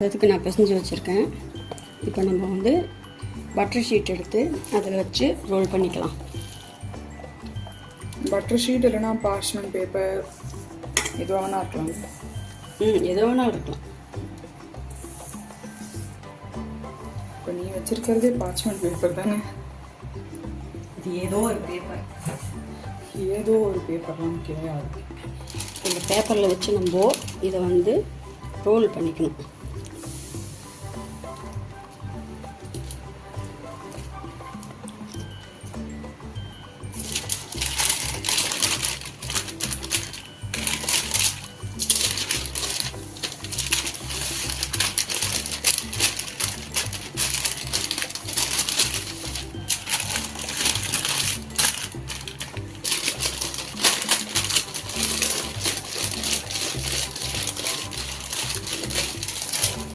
அதுக்கு நான் பிசைஞ்சு வச்சுருக்கேன். இப்போ நம்ம வந்து பட்டர் ஷீட் எடுத்து அதில் வச்சு ரோல் பண்ணிக்கலாம். பட்டர் ஷீட் இல்லைனா பார்ச்மெண்ட் பேப்பர் எது வேணா இருக்கலாம். எது வேணாலும் இருக்கலாம். இப்போ நீ வச்சுருக்கிறதே பார்ச்மெண்ட் பேப்பர் தானே? இது ஏதோ ஒரு பேப்பர், ஏதோ ஒரு பேப்பர்லாம் கிடையாது. இந்த பேப்பரில் வச்சு நம்ம இதை வந்து ரோல் பண்ணிக்கணும்.